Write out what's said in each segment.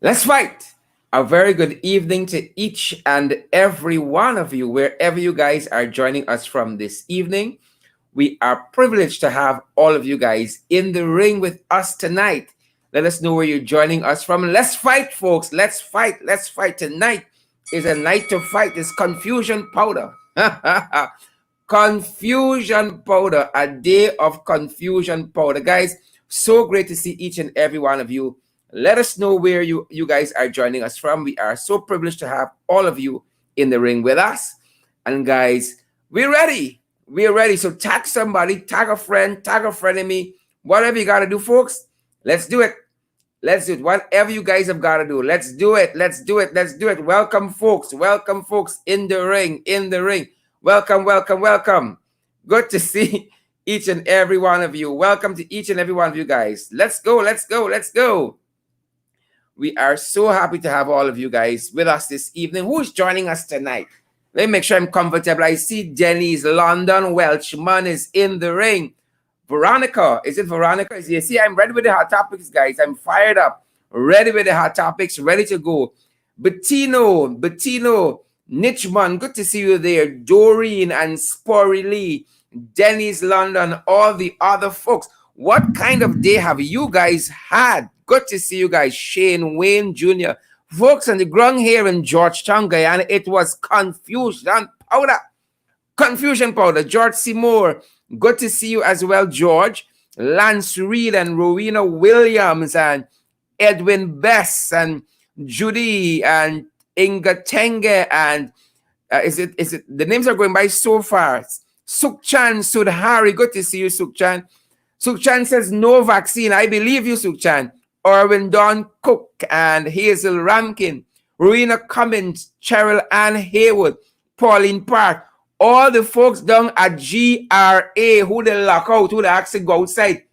Let's fight. A very good evening to each and every one of you, wherever you guys are joining us from this evening. We are privileged to have all of you guys in the ring with us tonight. Let us know where you're joining us from. Let's fight, folks. Let's fight. Let's fight. Tonight is a night to fight. It's confusion powder. Confusion powder. A day of confusion powder. Guys, so great to see each and every one of you. Let us know where you guys are joining us from. We are so privileged to have all of you in the ring with us. And guys, we're ready. We're ready. So tag somebody, tag a friend, tag a frenemy, whatever you got to do, folks. Let's do it. Let's do it. Whatever you guys have got to do. Let's do it. Let's do it. Let's do it. Welcome, folks. Welcome, folks, in the ring. In the ring. Welcome, welcome, welcome. Good to see each and every one of you. Welcome to each and every one of you guys. Let's go. Let's go. Let's go. We are so happy to have all of you guys with us this evening. Who's joining us tonight? Let me make sure I'm comfortable. I see Denny's London Welchman is in the ring. Veronica, is it Veronica? You see, I'm ready with the hot topics, guys. I'm fired up. Ready with the hot topics, ready to go. Bettino, Nichman, good to see you there. Doreen and Sporry Lee, Denny's London, all the other folks. What kind of day have you guys had? Good to see you guys. Shane Wayne Jr. Folks on the ground here in Georgetown, Guyana, it was confusion powder. Confusion powder. George Seymour, good to see you as well, George. Lance Reed and Rowena Williams and Edwin Bess and Judy and Inga Tenge and is it the names are going by so fast. Sukchan Sudhari, good to see you, Sukchan. Sukchan says no vaccine. I believe you, Sukchan. Orwin Don Cook and Hazel Ramkin, Rowena Cummins, Cheryl Ann Haywood, Pauline Park, all the folks down at GRA who they lock out, who they actually go outside.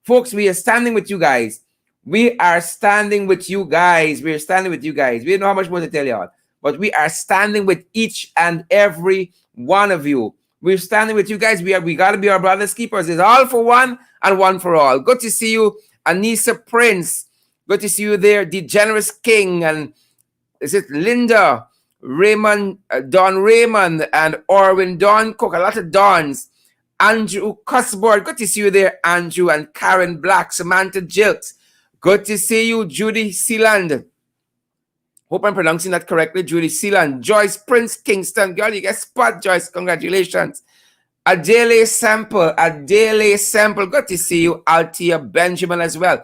Folks, we are standing with you guys. We are standing with you guys. We are standing with you guys. We don't know how much more to tell y'all, but we are standing with each and every one of you. We're standing with you guys. We got to be our brothers' keepers. It's all for one and one for all. Good to see you. Anissa Prince, good to see you there. The Generous King, and is it Linda, Raymond, Don Raymond, and Orwin Don Cook, a lot of Dons. Andrew Cussboard, good to see you there, Andrew, and Karen Black, Samantha Jilks, good to see you, Judy Sealand. Hope I'm pronouncing that correctly, Judy Sealand. Joyce Prince Kingston, girl, you get spot, Joyce, congratulations. Adele Sample, good to see you. Altia Benjamin as well.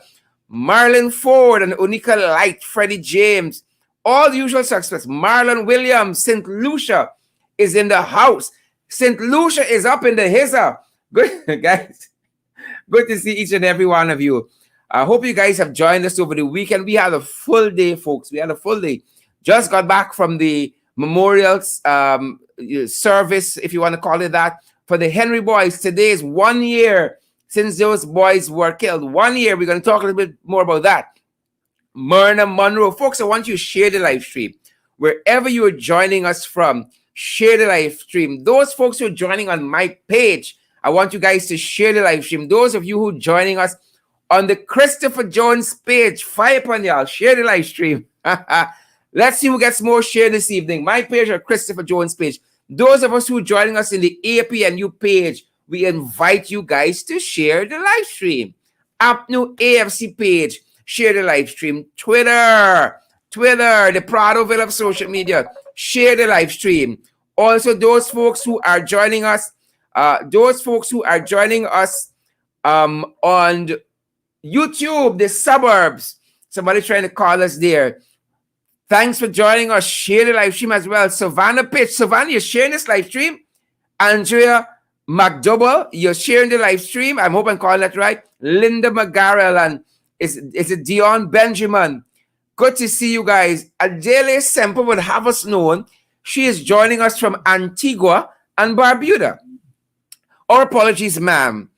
Marlon Ford and Unica Light, Freddie James, all the usual suspects. Marlon Williams, St. Lucia is in the house. St. Lucia is up in the hizza. Good, guys. Good to see each and every one of you. I hope you guys have joined us over the weekend. We had a full day, folks. We had a full day. Just got back from the memorials service, if you want to call it that, for the Henry boys. Today is 1 year since those boys were killed. 1 year. We're going to talk a little bit more about that. Myrna Monroe. Folks, I want you to share the live stream. Wherever you are joining us from, share the live stream. Those folks who are joining on my page, I want you guys to share the live stream. Those of you who are joining us on the Christopher Jones page, fire upon y'all. Share the live stream. Let's see who gets more share this evening. My page or Christopher Jones page. Those of us who are joining us in the APNU page, we invite you guys to share the live stream. APNU AFC page, share the live stream. Twitter, the Pradoville of social media, share the live stream. Also, those folks who are joining us, on YouTube, the suburbs. Somebody trying to call us there. Thanks for joining us. Share the live stream as well. Savannah Pitch. Savannah, you're sharing this live stream. Andrea McDouble, you're sharing the live stream. I hope I'm calling that right. Linda McGarrell and is it Dion Benjamin? Good to see you guys. Adele Semple would have us known. She is joining us from Antigua and Barbuda. Our apologies, ma'am.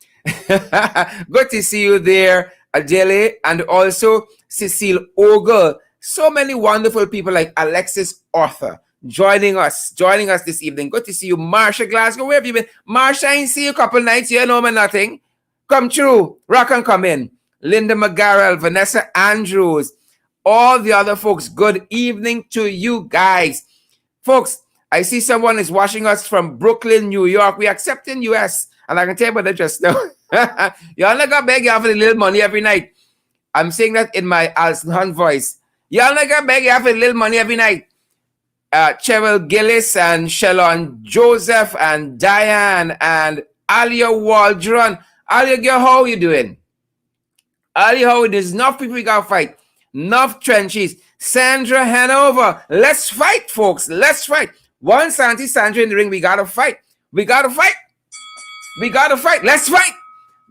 Good to see you there, Adele, and also Cecile Ogle. So many wonderful people like Alexis Arthur joining us this evening. Good to see you, Marsha Glasgow. Where have you been? Marsha, I ain't see you a couple nights. You know me nothing. Come true. Rock and come in. Linda McGarrell, Vanessa Andrews, all the other folks, good evening to you guys. Folks, I see someone is watching us from Brooklyn, New York. We accept in US. And I can tell you about that just now. Y'all not gonna beg you for a little money every night. I'm saying that in my Alston voice. Y'all not gonna beg you for a little money every night. Cheryl Gillis and Shalon Joseph and Diane and Alia Waldron. Alia, girl, how are you doing? Alia, how there's enough people we gotta fight. Enough trenches. Sandra Hanover. Let's fight, folks. Let's fight. Once Auntie Sandra in the ring, we gotta fight. We gotta fight. We gotta fight. Let's fight.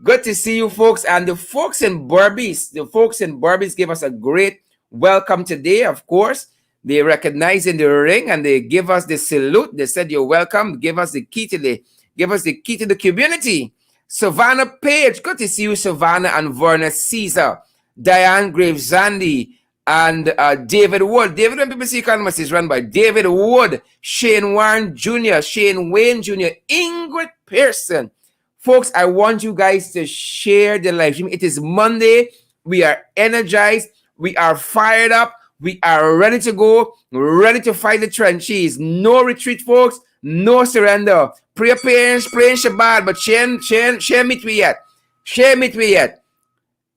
Good to see you, folks. And the folks in Burbies, gave us a great welcome today, of course. They recognize in the ring and they give us the salute. They said, you're welcome. Give us the key to the community. Savannah Page. Good to see you, Savannah and Verna Caesar. Diane Gravesandi and David Wood. David, when people see economists, is run by David Wood, Shane Warren Jr., Shane Wayne Jr., Ingrid Pearson. Folks, I want you guys to share the live stream. It is Monday. We are energized. We are fired up. We are ready to go, ready to fight the trenches. No retreat, folks. No surrender. Pray Shabbat, but share meet we yet. Share meet we yet.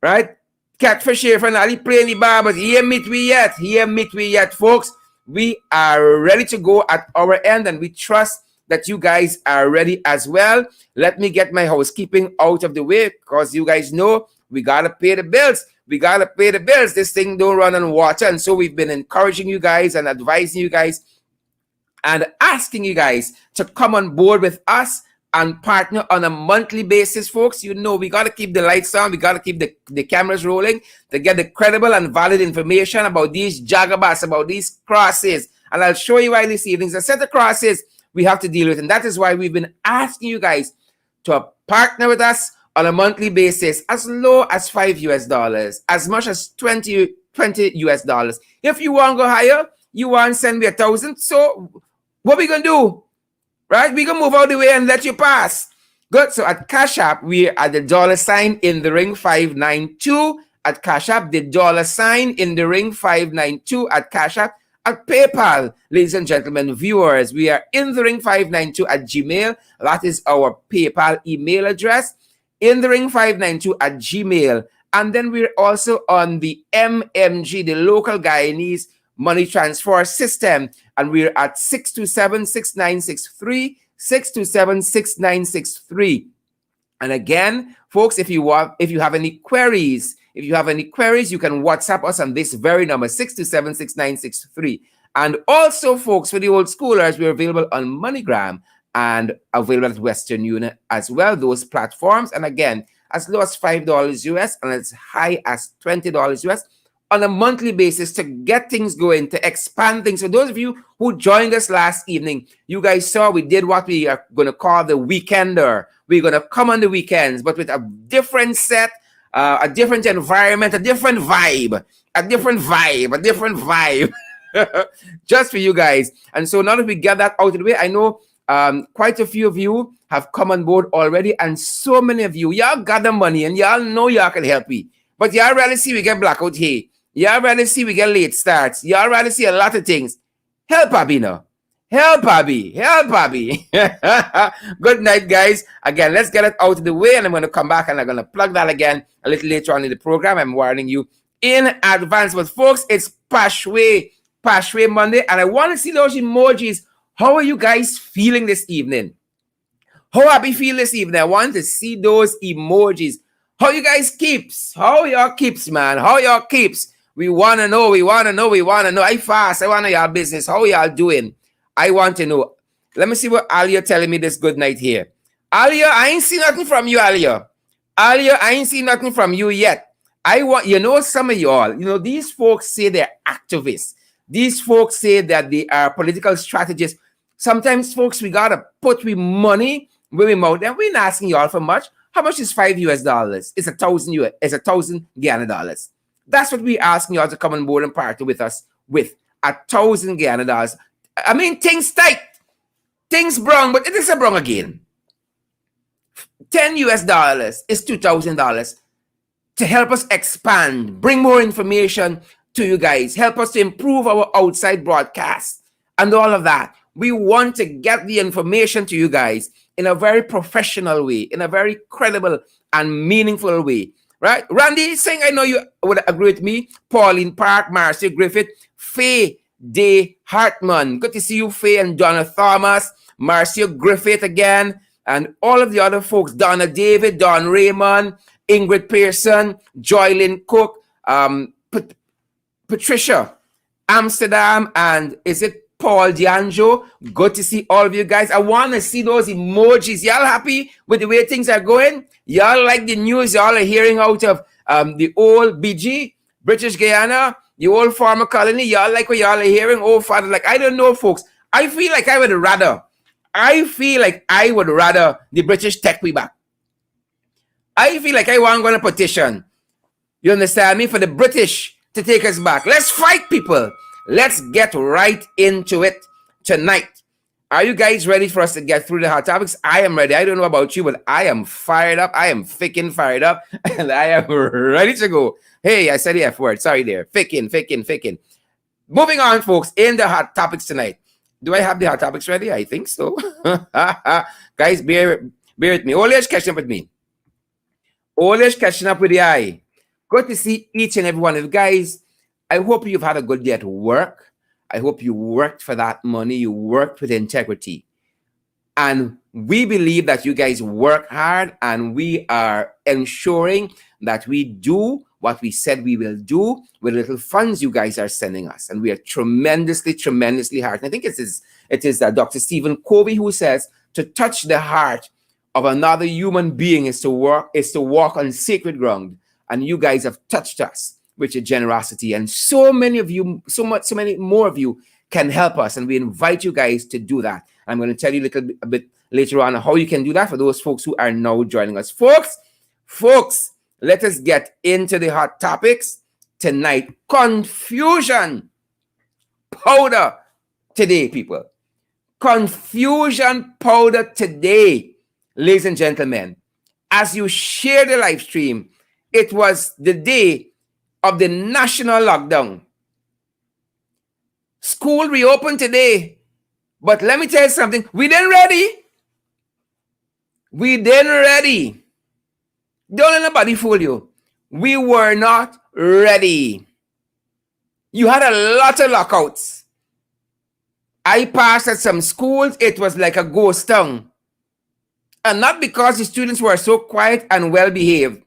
Right? Catfish here from Ali pray in the bar, but here meet we yet. Here meet we yet, folks. We are ready to go at our end, and we trust that you guys are ready as well. Let me get my housekeeping out of the way, because you guys know we gotta pay the bills. We gotta pay the bills. This thing don't run on water. And so we've been encouraging you guys and advising you guys and asking you guys to come on board with us and partner on a monthly basis, folks. You know, we got to keep the lights on. We got to keep the cameras rolling to get the credible and valid information about these jagabas, about these crosses. And I'll show you why this evening. There's a set of crosses we have to deal with. And that is why we've been asking you guys to partner with us on a monthly basis, as low as $5 as much as 20 US. If you want to go higher, you want to send me 1,000. So what we going to do? Right? We can move out the way and let you pass. Good. So at Cash App, we're at the $ in the ring 592. At Cash App, the $ in the ring 592 at Cash App. At PayPal, ladies and gentlemen, viewers, we are in the ring 592 at Gmail. That is our PayPal email address. In the ring 592 at Gmail. And then we're also on the MMG, the local Guyanese money transfer system. And we're at 627-6963, 627-6963. And again, folks, if you have any queries, you can WhatsApp us on this very number, 627-6963. And also, folks, for the old schoolers, we're available on MoneyGram and available at Western Union as well, those platforms. And again, as low as $5 US and as high as $20 US on a monthly basis to get things going, to expand things. For those of you who joined us last evening, you guys saw we did what we are going to call the weekender. We're going to come on the weekends, but with a different set, a different environment, a different vibe, just for you guys. And so now that we get that out of the way, I know quite a few of you have come on board already, and so many of you, y'all got the money and y'all know y'all can help me. But y'all rather see we get blackout here. Y'all rather see we get late starts. Y'all rather see a lot of things. Help Abby now. Help Abby. Good night, guys. Again, let's get it out of the way, and I'm going to come back and I'm going to plug that again a little later on in the program. I'm warning you in advance. But folks, it's Pashway Monday, and I want to see those emojis. How are you guys feeling this evening? How Abby feel this evening? I want to see those emojis. How you guys keeps? How y'all keeps, man? How y'all keeps? We want to know. I fast. I want to know y'all business. How y'all doing? I want to know. Let me see what Alia telling me this good night here. Alia, I ain't seen nothing from you, Alia. I ain't seen nothing from you yet. I want, some of y'all, these folks say they're activists. These folks say that they are political strategists. Sometimes, folks, we got to put money where we mouth, and we're not asking y'all for much. How much is $5? It's 1,000 US. It's 1,000 Ghana dollars. That's what we're asking y'all to come on board and partner with us with. 1,000 Ghana dollars. I mean, things tight. Things brown, but it is a brown again. $10 US is $2,000 to help us expand, bring more information to you guys. Help us to improve our outside broadcast and all of that. We want to get the information to you guys in a very professional way, in a very credible and meaningful way. Right? Randy Singh, I know you would agree with me. Pauline Park, Marcia Griffith, Faye Day Hartman. Good to see you, Faye and Donna Thomas, Marcia Griffith again, and all of the other folks. Donna David, Don Raymond, Ingrid Pearson, Joylyn Cook, Patricia Amsterdam, and is it Paul D'Angelo? Good to see all of you guys. I want to see those emojis. Y'all happy with the way things are going? Y'all like the news y'all are hearing out of the old BG, British Guyana, the old former colony? Y'all like what y'all are hearing? Oh, Father, like, I don't know, folks. I feel like I would rather the British take me back. I feel like I want to go on a petition. You understand me? For the British to take us back. Let's fight, people. Let's get right into it tonight. Are you guys ready for us to get through the hot topics? I am ready. I don't know about you, but I am fired up. I am ficking fired up, and I am ready to go. Hey, I said the F word. Sorry there. Ficking. Moving on, folks, in the hot topics tonight. Do I have the hot topics ready? I think so. Guys, bear with me. Always catching up with me. Always catching up with the eye. Good to see each and every one of you guys. I hope you've had a good day at work. I hope you worked for that money. You worked with integrity. And we believe that you guys work hard, and we are ensuring that we do what we said we will do with little funds you guys are sending us. And we are tremendously hard. And I think it is Dr. Stephen Covey who says to touch the heart of another human being is to walk on sacred ground. And you guys have touched us with your generosity. And so many of you, so many more of you can help us. And we invite you guys to do that. I'm going to tell you a bit later on how you can do that for those folks who are now joining us. Folks, let us get into the hot topics tonight. Confusion powder today, people. Confusion powder today, ladies and gentlemen. As you share the live stream, it was the day of the national lockdown. School reopened today. But let me tell you something. We didn't ready. Don't let nobody fool you. We were not ready. You had a lot of lockouts. I passed at some schools. It was like a ghost town. And not because the students were so quiet and well behaved.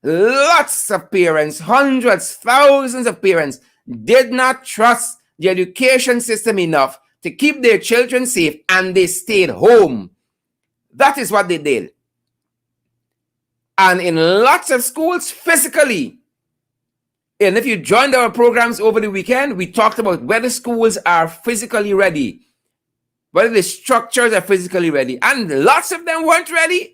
Lots of parents, hundreds, thousands of parents did not trust the education system enough to keep their children safe, and they stayed home. That is what they did. And in lots of schools, physically. And if you joined our programs over the weekend, we talked about whether schools are physically ready, whether the structures are physically ready. And lots of them weren't ready.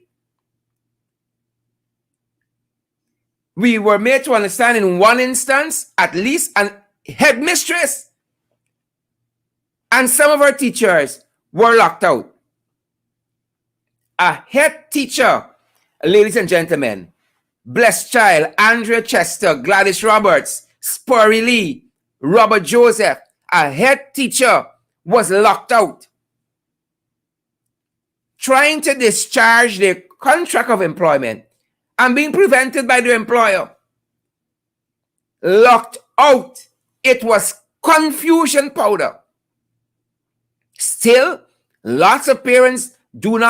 We were made to understand in one instance, at least, an headmistress and some of our teachers were locked out. A head teacher, ladies and gentlemen, Blessed Child, Andrea Chester, Gladys Roberts, Spurry Lee, Robert Joseph, a head teacher was locked out, trying to discharge their contract of employment and being prevented by their employer. Locked out. It was confusion powder. Still, lots of parents did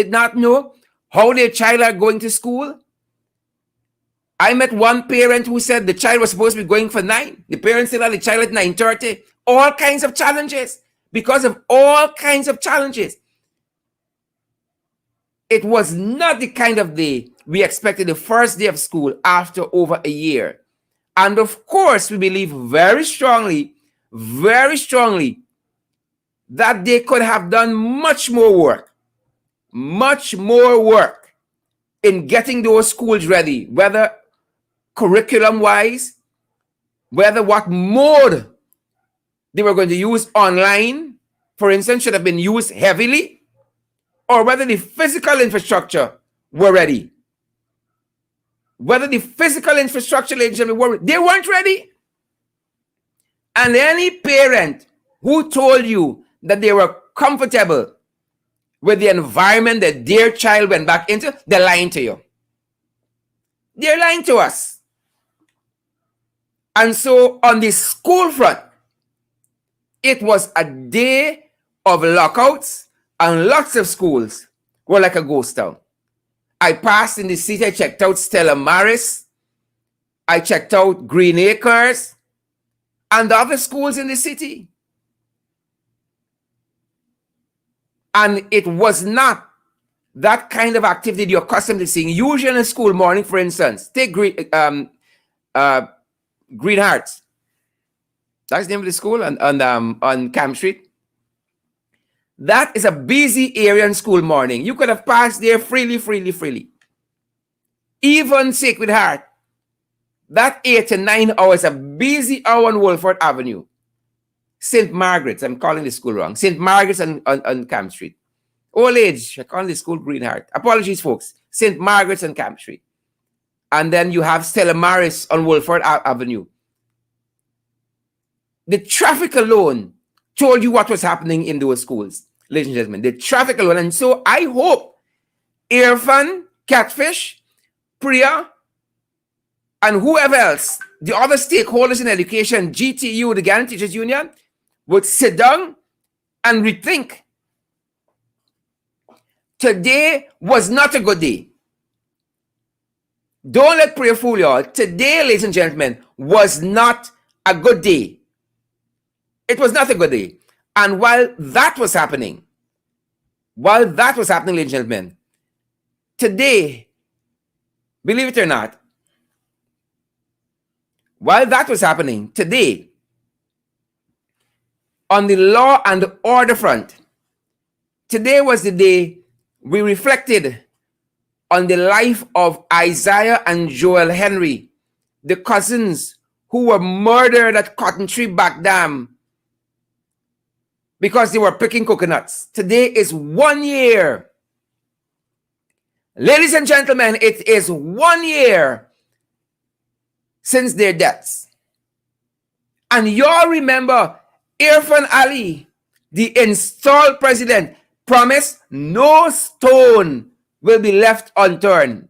not know how their child are going to school. I met one parent who said the child was supposed to be going for 9. The parents said that the child at 9:30. All kinds of challenges. Because of all kinds of challenges. It was not the kind of day we expected the first day of school after over a year. And of course, we believe very strongly, that they could have done much more work in getting those schools ready, whether curriculum-wise, whether what mode they were going to use online, for instance, should have been used heavily, or whether the physical infrastructure were ready. Whether the physical infrastructure, ladies and gentlemen, they weren't ready. And any parent who told you that they were comfortable with the environment that their child went back into, they're lying to you. They're lying to us. And so on the school front, it was a day of lockouts, and lots of schools were like a ghost town. I passed in the city, I checked out Stella Maris, I checked out Green Acres, and the other schools in the city. And it was not that kind of activity you're accustomed to seeing. Usually in a school morning, for instance, take Green Hearts. That's the name of the school on Camp Street. That is a busy area in school morning. You could have passed there freely. Even Sacred Heart, that 8 to 9 hours, a busy hour on Wolford Avenue. St. Margaret's, I'm calling the school wrong. St. Margaret's on Camp Street. Old age, I call the school Green Heart. Apologies, folks. St. Margaret's on Camp Street. And then you have Stella Maris on Wolford Avenue. The traffic alone told you what was happening in those schools, ladies and gentlemen. The traffic alone. And so I hope Irfan, Catfish, Priya, and whoever else, the other stakeholders in education, GTU, the Ghana Teachers Union, would sit down and rethink. Today was not a good day. Don't let Priya fool y'all. Today, ladies and gentlemen, was not a good day. It was not a good day. And while that was happening, ladies and gentlemen, today, believe it or not, while that was happening, today, on the law and the order front, today was the day we reflected on the life of Isaiah and Joel Henry, the cousins who were murdered at Cotton Tree Back Dam because they were picking coconuts. Today is 1 year. Ladies and gentlemen, it is 1 year since their deaths. And y'all remember Irfan Ali, the installed president, promised no stone will be left unturned.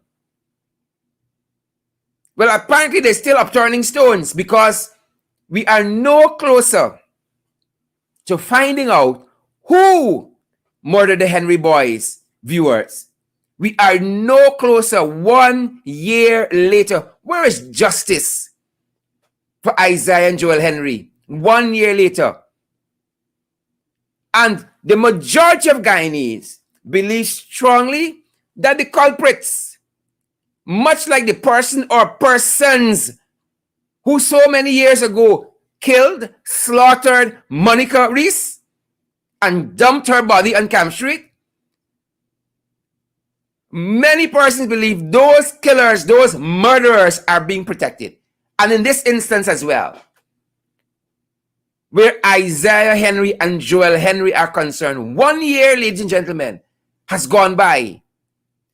Well, apparently they're still upturning stones because we are no closer to finding out who murdered the Henry boys, viewers. We are no closer 1 year later. Where is justice for Isaiah and Joel Henry? 1 year later. And the majority of Guyanese believe strongly that the culprits, much like the person or persons who so many years ago killed, slaughtered Monica Reese and dumped her body on Camp Street, many persons believe those killers, those murderers are being protected. And in this instance as well, where Isaiah Henry and Joel Henry are concerned, 1 year, ladies and gentlemen, has gone by,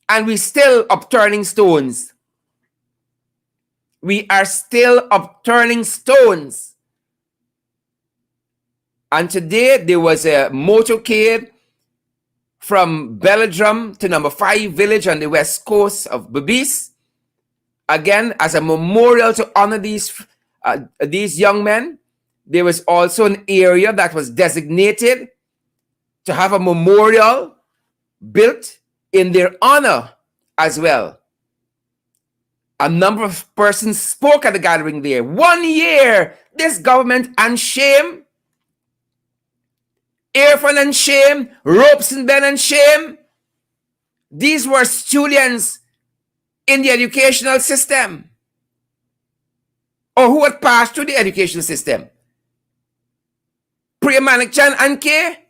and we're still upturning stones. We are still upturning stones. And today there was a motorcade from Belladrum to number 5 village on the west coast of Babis, again as a memorial to honor these young men. There was also an area that was designated to have a memorial built in their honor as well. A number of persons spoke at the gathering there. 1 year, this government and shame, Irfan and shame, Robeson Ben and shame. These were students in the educational system, or who had passed through the educational system. Priya Manikchan and K.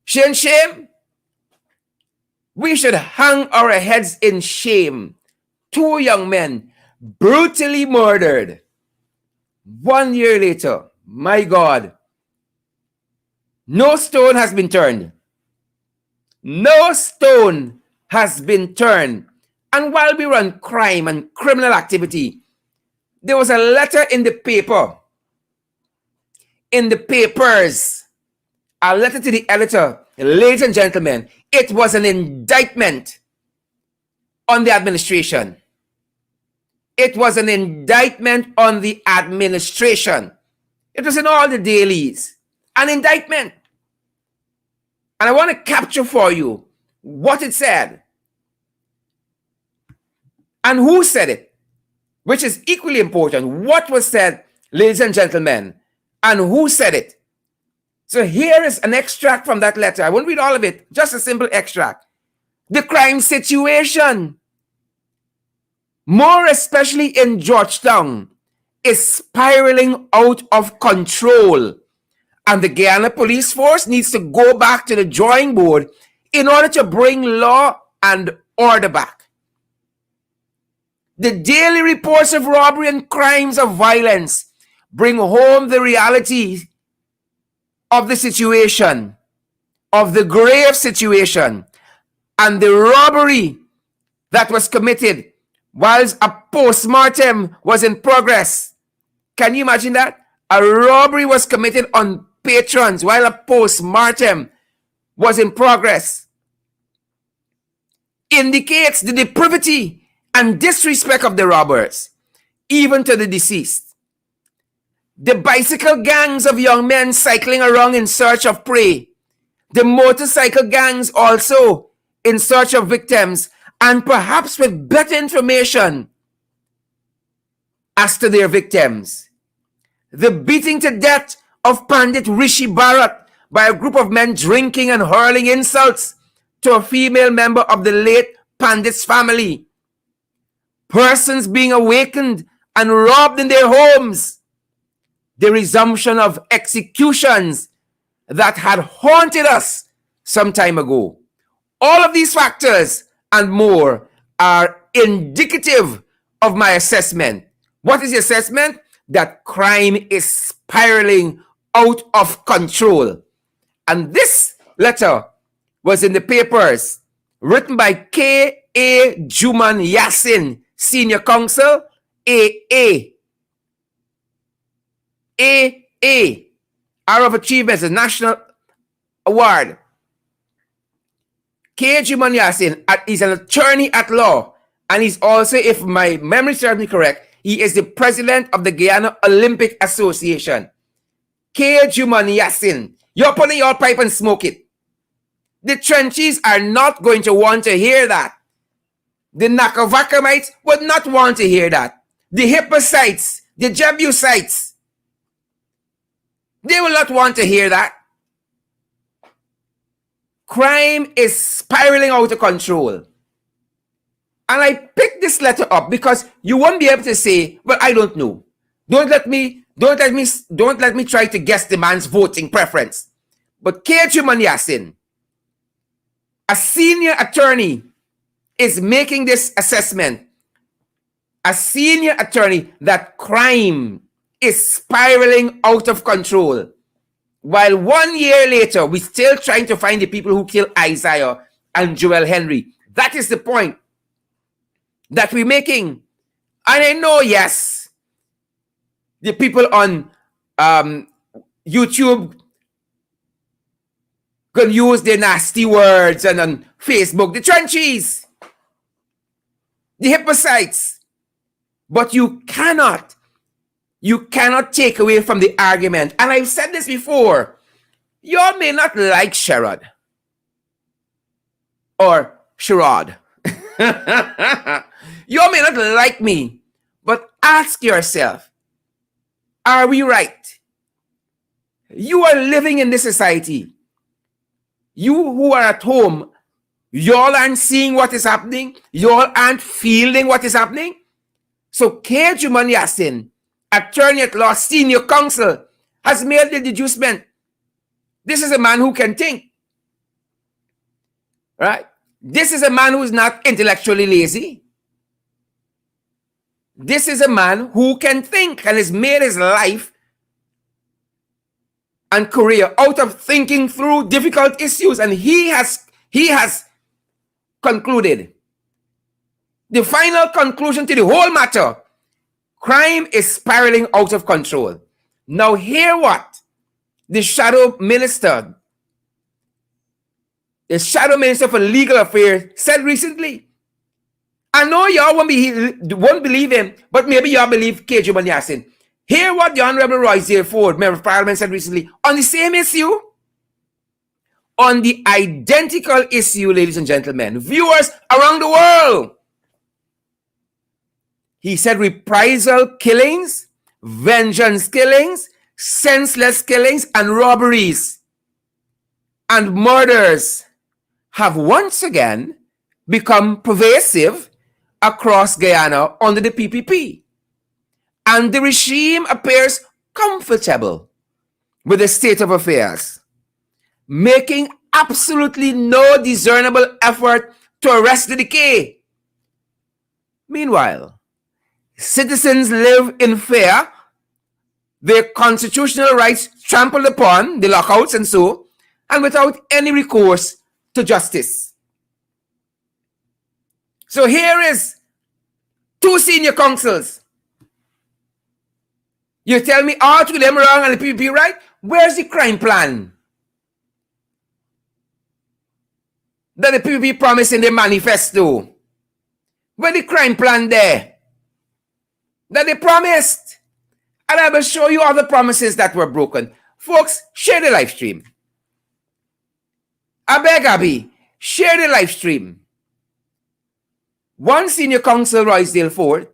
Shame. We should hang our heads in shame. 2 young men brutally murdered. 1 year later, my God, no stone has been turned. No stone has been turned. And while we run crime and criminal activity, there was a letter in the paper in the papers. A letter to the editor. Ladies and gentlemen, it was an indictment on the administration. It was an indictment on the administration. It was in all the dailies. An indictment. And I want to capture for you what it said and who said it, which is equally important. What was said, ladies and gentlemen, and who said it. So here is an extract from that letter. I won't read all of it, just a simple extract. The crime situation, more especially in Georgetown, is spiraling out of control. And the Guyana police force needs to go back to the drawing board in order to bring law and order back. The daily reports of robbery and crimes of violence bring home the reality of the situation, of the grave situation, and the robbery that was committed whilst a post-mortem was in progress. Can you imagine that? A robbery was committed on patrons while a post-mortem was in progress. Indicates the depravity and disrespect of the robbers, even to the deceased. The bicycle gangs of young men cycling around in search of prey. The motorcycle gangs also in search of victims, and perhaps with better information as to their victims. The beating to death of Pandit Rishi Bharat by a group of men drinking and hurling insults to a female member of the late Pandit's family. Persons being awakened and robbed in their homes. The resumption of executions that had haunted us some time ago. All of these factors and more are indicative of my assessment. What is the assessment? That crime is spiraling out of control. And this letter was in the papers, written by K.A.Juman-Yassin, Senior Counsel, AA. Hour of Achievement, a national award. K.A.Juman-Yassin is an attorney at law, and he's also, if my memory serves me correct, he is the president of the Guyana Olympic Association. K.A.Juman-Yassin, you're putting your pipe and smoke it. The trenches are not going to want to hear that. The Nakavakamites would not want to hear that. The Hippocytes, the Jebusites, they will not want to hear that. Crime is spiraling out of control. And I picked this letter up because you won't be able to say, well, I don't know. Don't let me try to guess the man's voting preference. But K.A.Juman-Yassin, a senior attorney, is making this assessment. A senior attorney that crime is spiraling out of control. While 1 year later, we're still trying to find the people who killed Isaiah and Joel Henry. That is the point that we're making. And I know, yes, the people on YouTube can use their nasty words, and on Facebook, the trenches, the Hippocytes. But you cannot take away from the argument. And I've said this before. You all may not like Sherrod or Sherrod. You all may not like me, but ask yourself, are we right? You are living in this society. You who are at home, y'all aren't seeing what is happening. Y'all aren't feeling what is happening. So K.A.Juman-Yassin, attorney at law, senior counsel, has made the deducement. This is a man who can think. Right? This is a man who is not intellectually lazy. This is a man who can think and has made his life and career out of thinking through difficult issues. And he has concluded. The final conclusion to the whole matter: crime is spiraling out of control. Now hear what the shadow minister for legal affairs, said recently. I know y'all won't believe him, but maybe y'all believe K.A.Juman-Yassin. Hear what the Honorable Roysdale Ford, Member of Parliament, said recently on the same issue. On the identical issue, ladies and gentlemen, viewers around the world. He said reprisal killings, vengeance killings, senseless killings, and robberies and murders have once again become pervasive across Guyana under the PPP. And the regime appears comfortable with the state of affairs, making absolutely no discernible effort to arrest the decay. Meanwhile, citizens live in fear, their constitutional rights trampled upon, the lockouts and so, and without any recourse to justice. So here is 2 senior councils. You tell me all 2 of them wrong and the PPP right? Where's the crime plan that the PPP promised in the manifesto? Where's the crime plan there that they promised? And I will show you other promises that were broken. Folks, share the live stream. I beg Abby, share the live stream. 1 senior counsel, Roysdale Ford,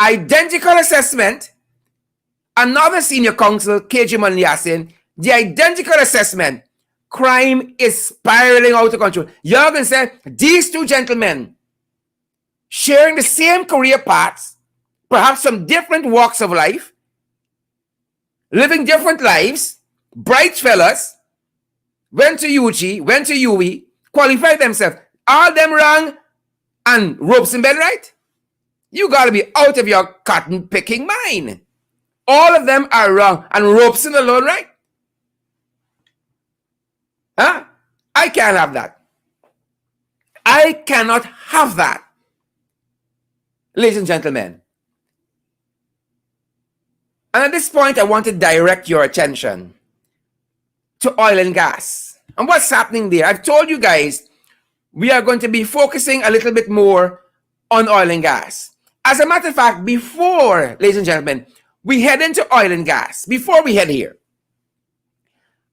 identical assessment. Another senior counsel, K.A.Juman-Yassin, the identical assessment. Crime is spiraling out of control. You're going to say, these 2 gentlemen, sharing the same career paths, perhaps from different walks of life, living different lives, bright fellas, went to UG, went to UE, qualified themselves. All them wrong and ropes in bed right? You got to be out of your cotton picking mind. All of them are wrong and ropes in alone right? Huh? I can't have that. I cannot have that. Ladies and gentlemen. And at this point, I want to direct your attention to oil and gas. And what's happening there? I've told you guys, we are going to be focusing a little bit more on oil and gas. As a matter of fact, before, ladies and gentlemen, we head into oil and gas, before we head here,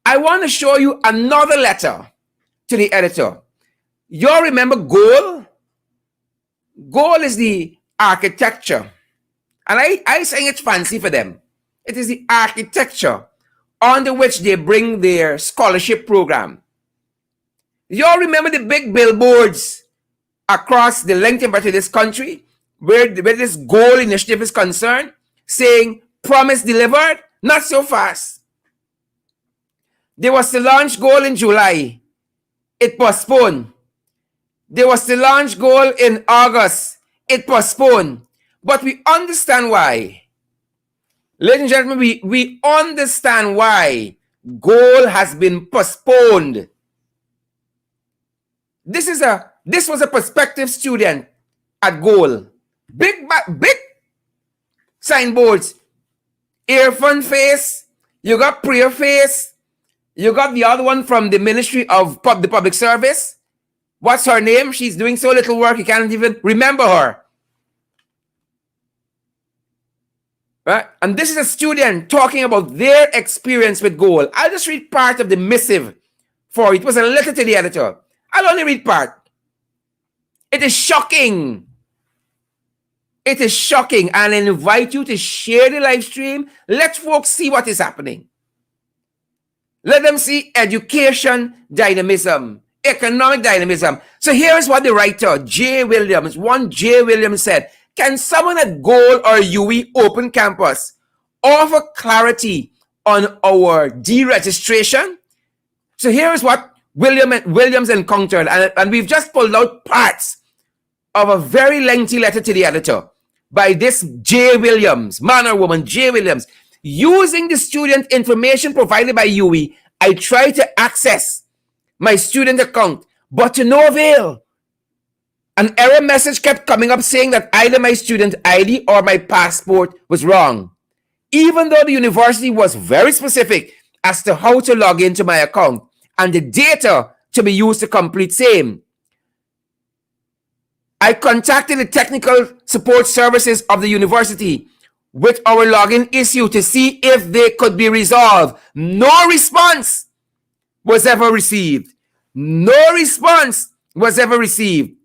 I want to show you another letter to the editor. You all remember gold? Gold is the architecture. And I saying it's fancy for them. It is the architecture under which they bring their scholarship program. You all remember the big billboards across the length and breadth of this country where this goal initiative is concerned, saying promise delivered? Not so fast. There was to launch goal in July. It postponed. There was to launch goal in August. It postponed. But we understand why. Ladies and gentlemen, we understand why goal has been postponed. This was a prospective student at Goal. Big signboards. Earphone face. You got prayer face. You got the other one from the Ministry of the Public Service. What's her name? She's doing so little work you can't even remember her. Right? And this is a student talking about their experience with Goal. I'll just read part of the missive for it. It was a letter to the editor. I'll only read part. It is shocking. It is shocking. And I invite you to share the live stream. Let folks see what is happening. Let them see education dynamism, economic dynamism. So here's what the writer, J. Williams, said. Can someone at Goal or UE Open Campus offer clarity on our deregistration? So here's what Williams encountered, and we've just pulled out parts of a very lengthy letter to the editor by this J. Williams, man or woman, J. Williams. Using the student information provided by UE, I tried to access my student account, but to no avail. An error message kept coming up saying that either my student ID or my passport was wrong. Even though the university was very specific as to how to log into my account and the data to be used to complete same. I contacted the technical support services of the university with our login issue to see if they could be resolved. No response was ever received. No response was ever received.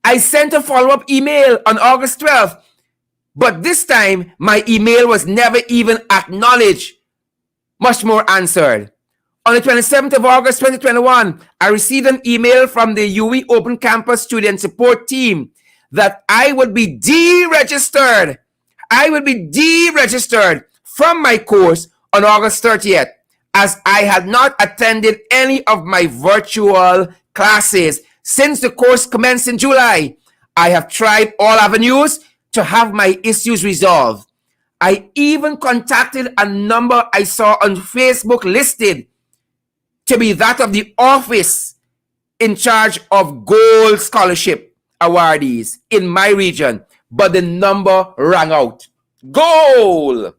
I sent a follow-up email on August 12th, but this time my email was never even acknowledged, much more answered. On the 27th of August 2021, I received an email from the UE Open Campus Student Support Team that I would be deregistered. I would be deregistered from my course on August 30th, as I had not attended any of my virtual classes since the course commenced in July. I have tried all avenues to have my issues resolved. I even contacted a number I saw on Facebook listed to be that of the office in charge of gold scholarship awardees in my region, but the number rang out. Goal!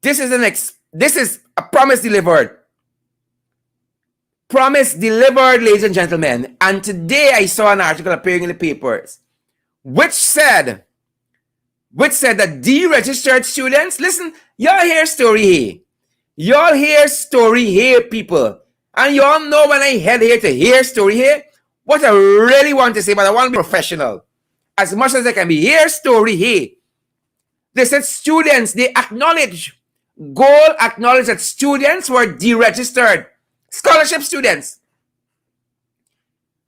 This is a promise delivered. Promise delivered, ladies and gentlemen. And today I saw an article appearing in the papers which said that deregistered students, listen, y'all hear story here. Y'all hear story here, people. And y'all know when I head here to hear story here, what I really want to say, but I want to be professional as much as I can be. Hear story here. They said students, they acknowledge, Goal acknowledged that students were deregistered. Scholarship students.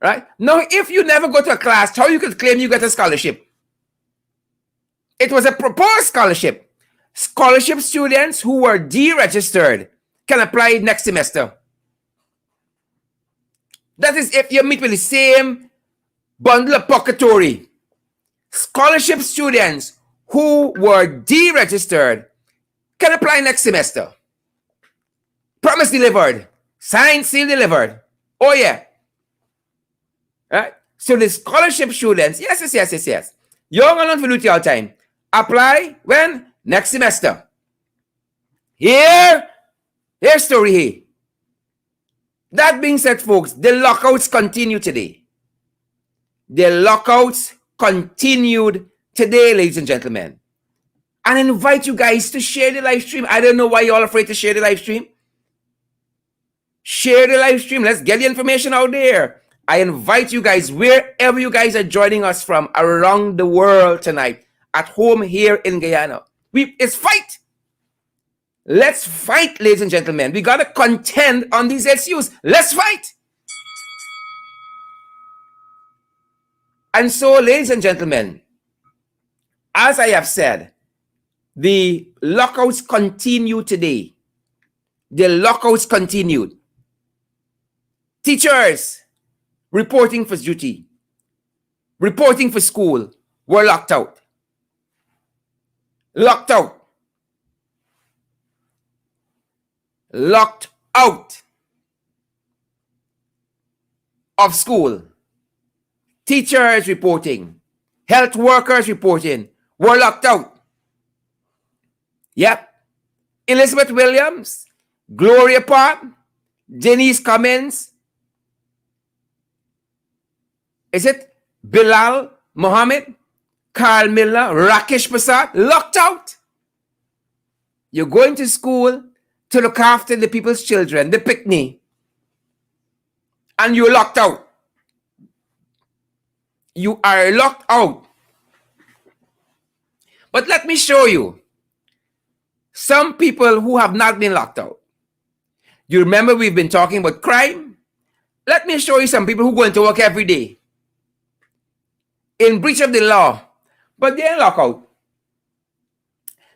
Right? Now, if you never go to a class, how you could claim you get a scholarship? It was a proposed scholarship. Scholarship students who were deregistered can apply next semester. That is if you meet with the same bundle of pocketry. Scholarship students who were deregistered can apply next semester. Promise delivered. Signed, seal delivered. Oh yeah. Right? So the scholarship students, yes. You're going to do it all time. Apply when? Next semester. Here's story here. That being said, folks, the lockouts continue today. The lockouts continued today, ladies and gentlemen. And I invite you guys to share the live stream. I don't know why you're all afraid to share the live stream. Share the live stream. Let's get the information out there. I invite you guys, wherever you guys are joining us from around the world tonight, at home here in Guyana. It's fight. Let's fight, ladies and gentlemen. We got to contend on these issues. Let's fight. And so, ladies and gentlemen, as I have said, the lockouts continue today. The lockouts continued. Teachers reporting for duty, reporting for school, were locked out. Locked out. Locked out of school. Teachers reporting, health workers reporting, were locked out. Yep. Elizabeth Williams, Gloria Park, Denise Cummins, is it Bilal Mohammed, Carl Miller, Rakesh Prasad, locked out. You're going to school to look after the people's children, the picnic, and you're locked out. You are locked out. But let me show you some people who have not been locked out. You remember we've been talking about crime? Let me show you some people who go into work every day in breach of the law, but they're locked out.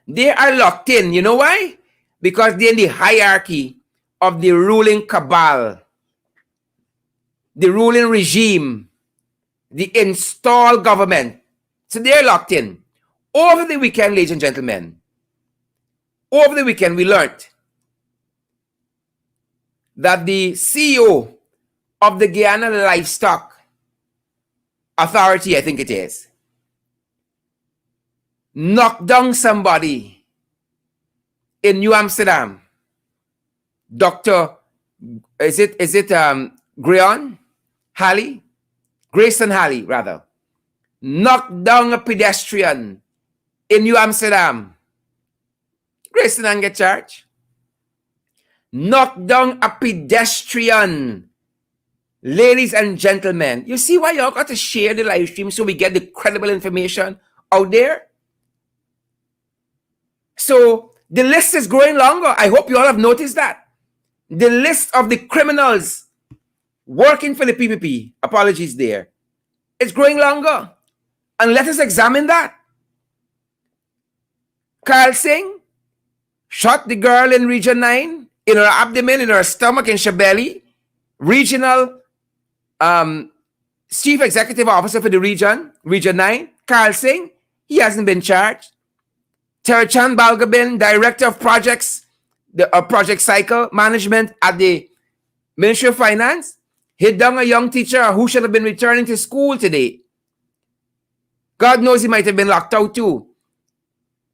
They are locked in. You know why? Because they're in the hierarchy of the ruling cabal, the ruling regime, the installed government. So they're locked in. Over the weekend, ladies and gentlemen, over the weekend, we learned that the CEO of the Guyana Livestock Authority, I think it is, knocked down somebody in New Amsterdam. Dr. Is it Grayson Halley, rather, knocked down a pedestrian in New Amsterdam. Grayson didn't get charged. Knocked down a pedestrian. Ladies and gentlemen, you see why y'all got to share the live stream so we get the credible information out there? So the list is growing longer. I hope you all have noticed that. The list of the criminals working for the PPP, apologies there, it's growing longer. And let us examine that. Carl Singh shot the girl in Region 9, in her abdomen, in her stomach, in her belly. Regional Chief Executive Officer for the Region 9, Carl Singh, he hasn't been charged. Terchan Balgobin, Director of Projects, Project Cycle Management at the Ministry of Finance, hit down a young teacher who should have been returning to school today. God knows he might have been locked out too.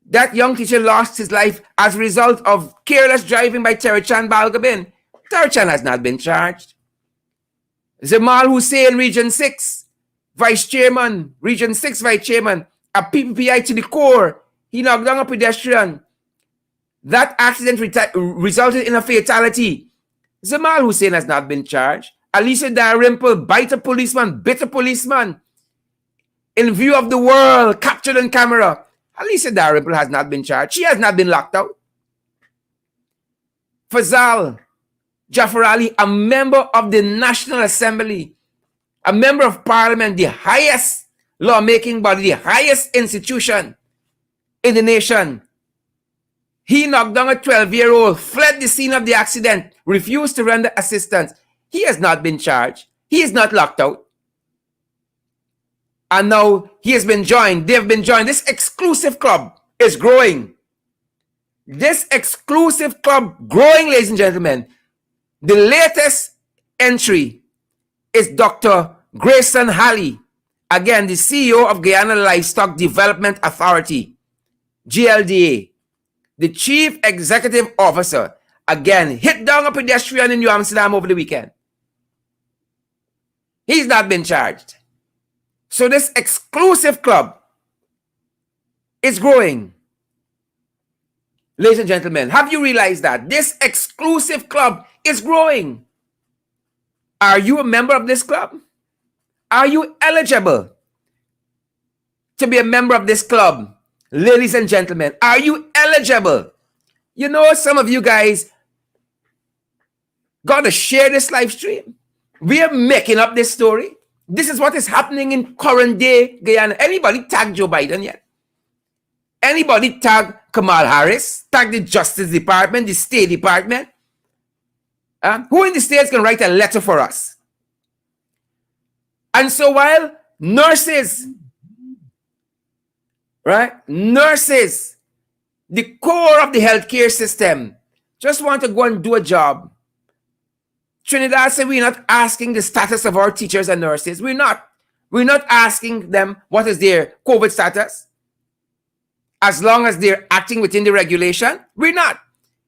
That young teacher lost his life as a result of careless driving by Terchan Balgobin. Terchan has not been charged. Zamal Hussein, Region 6, Vice Chairman, Region 6 Vice Chairman, a PPPI to the core. He knocked down a pedestrian. That accident resulted in a fatality. Zamal Hussein has not been charged. Alicia Dalrymple bit a policeman in view of the world, captured on camera. Alicia Dalrymple has not been charged. She has not been locked out. Fazal Jafar Ali, a member of the National Assembly, a member of Parliament, the highest lawmaking body, the highest institution in the nation. He knocked down a 12-year-old, fled the scene of the accident, refused to render assistance. He has not been charged. He is not locked out. And now he has been joined. They've been joined. This exclusive club is growing. This exclusive club growing, ladies and gentlemen. The latest entry is Dr. Grayson Halley, again, the CEO of Guyana Livestock Development Authority, GLDA, the Chief Executive Officer, again, hit down a pedestrian in New Amsterdam over the weekend. He's not been charged. So this exclusive club is growing. Ladies and gentlemen, have you realized that this exclusive club is growing? Are you a member of this club? Are you eligible to be a member of this club? Ladies and gentlemen, are you eligible? You know, some of you guys got to share this live stream. We are making up this story. This is what is happening in current day Guyana. Anybody tag Joe Biden yet? Anybody tag Kamala Harris? Tag the Justice Department, the State Department? Who in the States can write a letter for us? And so while nurses, right? Nurses, the core of the healthcare system, just want to go and do a job. Trinidad said we're not asking the status of our teachers and nurses. We're not. We're not asking them what is their COVID status. As long as they're acting within the regulation, we're not.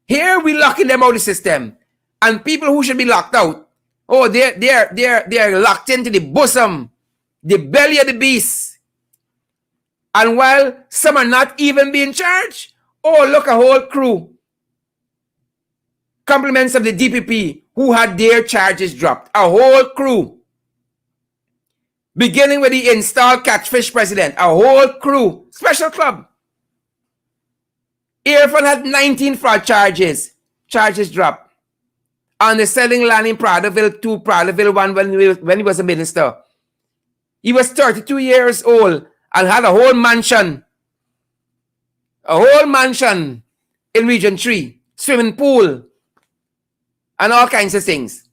Here we're locking them out of the system. And people who should be locked out, oh, they're locked into the bosom, the belly of the beast. And while some are not even being charged, oh, look, a whole crew. Compliments of the DPP who had their charges dropped. A whole crew. Beginning with the installed catfish president. A whole crew. Special club. Irfan had 19 fraud charges. Charges dropped. On the selling land in Pradoville 2, Pradoville 1 when he was a minister. He was 32 years old and had a whole mansion. A whole mansion in Region 3. Swimming pool. And all kinds of things.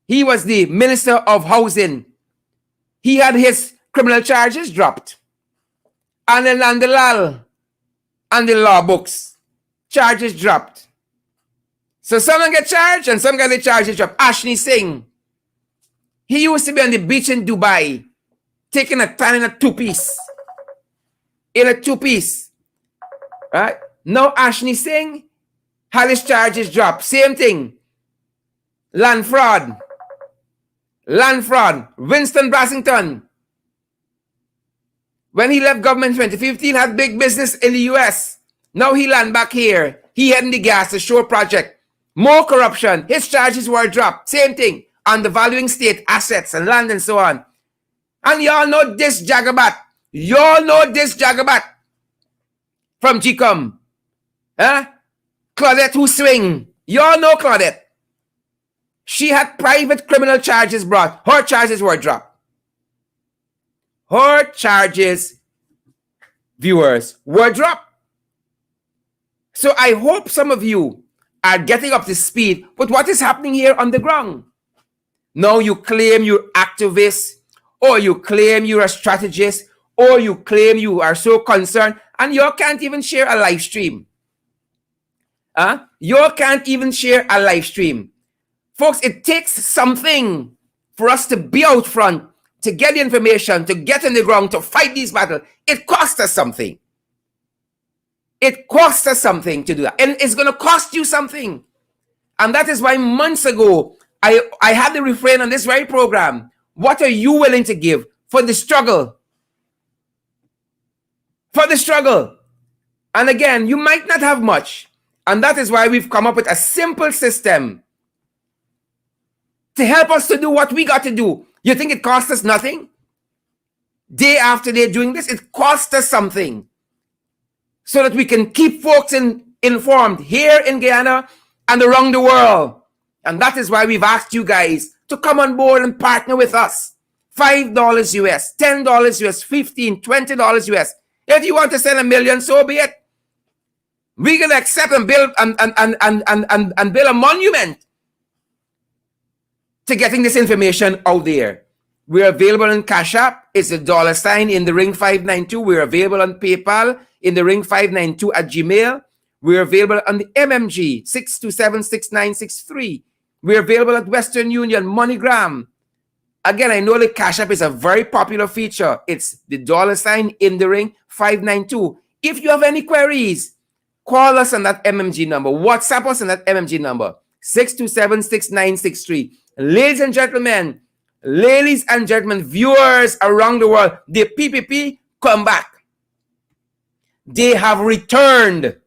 He was the Minister of Housing. He had his criminal charges dropped. And then Landalal and the law books, charges dropped. So some get charged and some get the charges dropped. Ashni Singh, he used to be on the beach in Dubai, taking a tan in a two-piece. in a two-piece. Right? Now Ashni Singh had his charges dropped. Same thing. Land fraud. Winston Brassington, when he left government in 2015, had big business in the US. Now he land back here. He heading the gas, the shore project. More corruption. His charges were dropped. Same thing. Undervaluing state assets and land and so on. And y'all know this Jagabat. From GCOM. Huh? Claudette who swing. Y'all know Claudette. She had private criminal charges brought. Her charges were dropped. Her charges, viewers, were dropped. So I hope some of you are getting up to speed with what is happening here on the ground. Now you claim you're activists, or you claim you're a strategist, or you claim you are so concerned, and you can't even share a live stream. You can't even share a live stream. Folks, it takes something for us to be out front, to get the information, to get on the ground, to fight these battles. It costs us something. It costs us something to do that. And it's going to cost you something. And that is why months ago, I had the refrain on this very program. What are you willing to give for the struggle? For the struggle. And again, you might not have much. And that is why we've come up with a simple system to help us to do what we got to do. You think it costs us nothing? Day after day doing this, it costs us something. So that we can keep folks informed here in Guyana and around the world. And that is why we've asked you guys to come on board and partner with us. $5 US, $10 US, $15, $20 US. If you want to send $1 million, so be it. We're gonna accept and build and build a monument to getting this information out there. We're available on Cash App. It's $, in the ring 592. We're available on PayPal in the ring 592 at Gmail. We're available on the MMG 6276963. We're available at Western Union, MoneyGram. Again, I know the Cash App is a very popular feature. It's the $ in the ring 592. If you have any queries, call us on that MMG number. WhatsApp us on that MMG number 6276963. Ladies and gentlemen, viewers around the world, the PPP come back. They have returned.